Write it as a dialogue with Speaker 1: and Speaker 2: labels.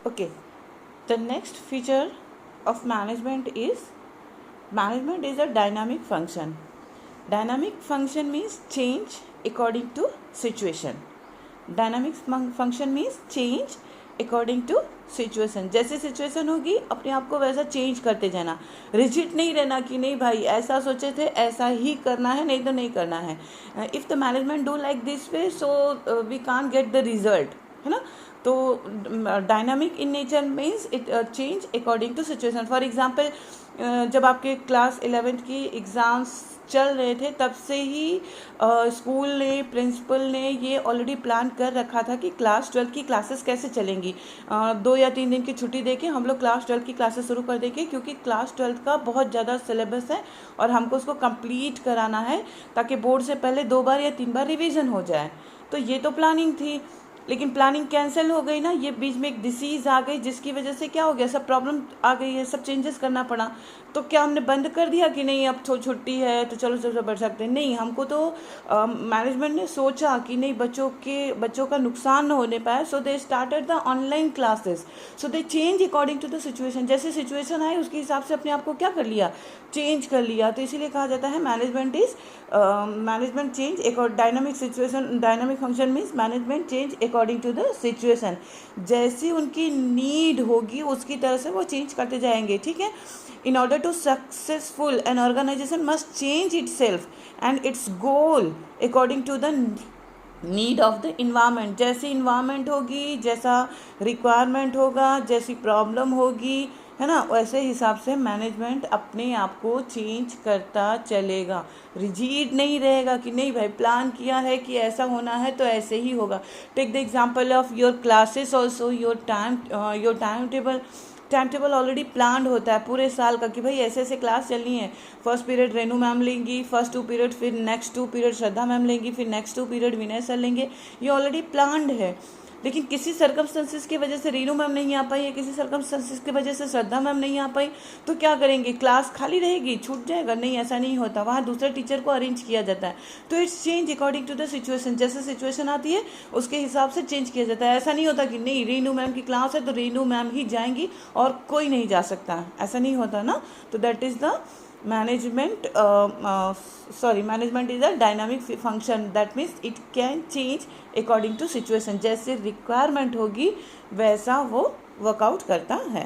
Speaker 1: Okay, the next feature of management is a dynamic function. Dynamic function means change according to situation. Dynamic function means change according to situation. जैसे situation होगी अपने आप को वैसा change करते जाना. Rigid नहीं रहना कि नहीं भाई ऐसा सोचे थे ऐसा ही करना है, नहीं तो नहीं करना है. If the management do like this way so we can't get the result, है ना. तो dynamic in nature means it change according to situation. For example जब आपके क्लास 11th की एग्ज़ाम्स चल रहे थे तब से ही स्कूल ने, प्रिंसिपल ने ये ऑलरेडी प्लान कर रखा था कि क्लास 12 की क्लासेस कैसे चलेंगी. 2 या 3 दिन की छुट्टी देके हम लोग क्लास 12 की क्लासेस शुरू कर देंगे, क्योंकि क्लास 12 का बहुत ज़्यादा सिलेबस है और हमको उसको कंप्लीट कराना है ताकि बोर्ड से पहले 2 बार या 3 बार रिवीजन हो जाए. तो ये तो प्लानिंग थी, लेकिन प्लानिंग कैंसिल हो गई ना. ये बीच में एक डिसीज़ आ गई जिसकी वजह से क्या हो गया, सब प्रॉब्लम आ गई है, सब चेंजेस करना पड़ा. तो क्या हमने बंद कर दिया कि नहीं अब तो छुट्टी है तो चलो चलो बढ़ सकते हैं? नहीं, हमको तो मैनेजमेंट ने सोचा कि नहीं बच्चों का नुकसान न होने पाए. So they started the online classes. So they change according to the situation. जैसे सिचुएशन आई उसके हिसाब से अपने आप को क्या कर लिया, चेंज कर लिया. तो इसीलिए कहा जाता है management change dynamic situation. Dynamic function means management change according to the situation. जैसी उनकी नीड होगी उसकी तरह से वो चेंज करते जाएंगे. ठीक है. In order to successful, an organization must change itself and its goal according to the need of the environment. जैसी environment होगी, जैसा requirement होगा, जैसी problem होगी, है ना, वैसे हिसाब से मैनेजमेंट अपने आप को चेंज करता चलेगा. रिजिड नहीं रहेगा कि नहीं भाई प्लान किया है कि ऐसा होना है तो ऐसे ही होगा. Take the example of your classes also. Your time table already planned होता है पूरे साल का कि भाई ऐसे ऐसे क्लास चलनी है. फर्स्ट पीरियड रेनू मैम लेंगी, फर्स्ट 2 पीरियड, फिर नेक्स्ट 2 पीरियड श्रद्धा मैम लेंगी, फिर नेक्स्ट 2 पीरियड विनय सर लेंगे. ये ऑलरेडी प्लान्ड है. लेकिन किसी सर्कमस्टेंसेस की वजह से रेनू मैम नहीं आ पाई या किसी सर्कमस्टेंसेस की वजह से श्रद्धा मैम नहीं आ पाई तो क्या करेंगे, क्लास खाली रहेगी, छूट जाएगा? नहीं, ऐसा नहीं होता. वहाँ दूसरे टीचर को अरेंज किया जाता है. तो it's change according to the situation. जैसे सिचुएशन आती है उसके हिसाब से चेंज किया जाता है. ऐसा नहीं होता कि नहीं रेनू मैम की क्लास है तो रेनू मैम ही जाएंगी और कोई नहीं जा सकता. ऐसा नहीं होता ना. तो that is the management is a dynamic function. that means it can change according to situation. जैसे requirement होगी वैसा वो वर्कआउट करता है.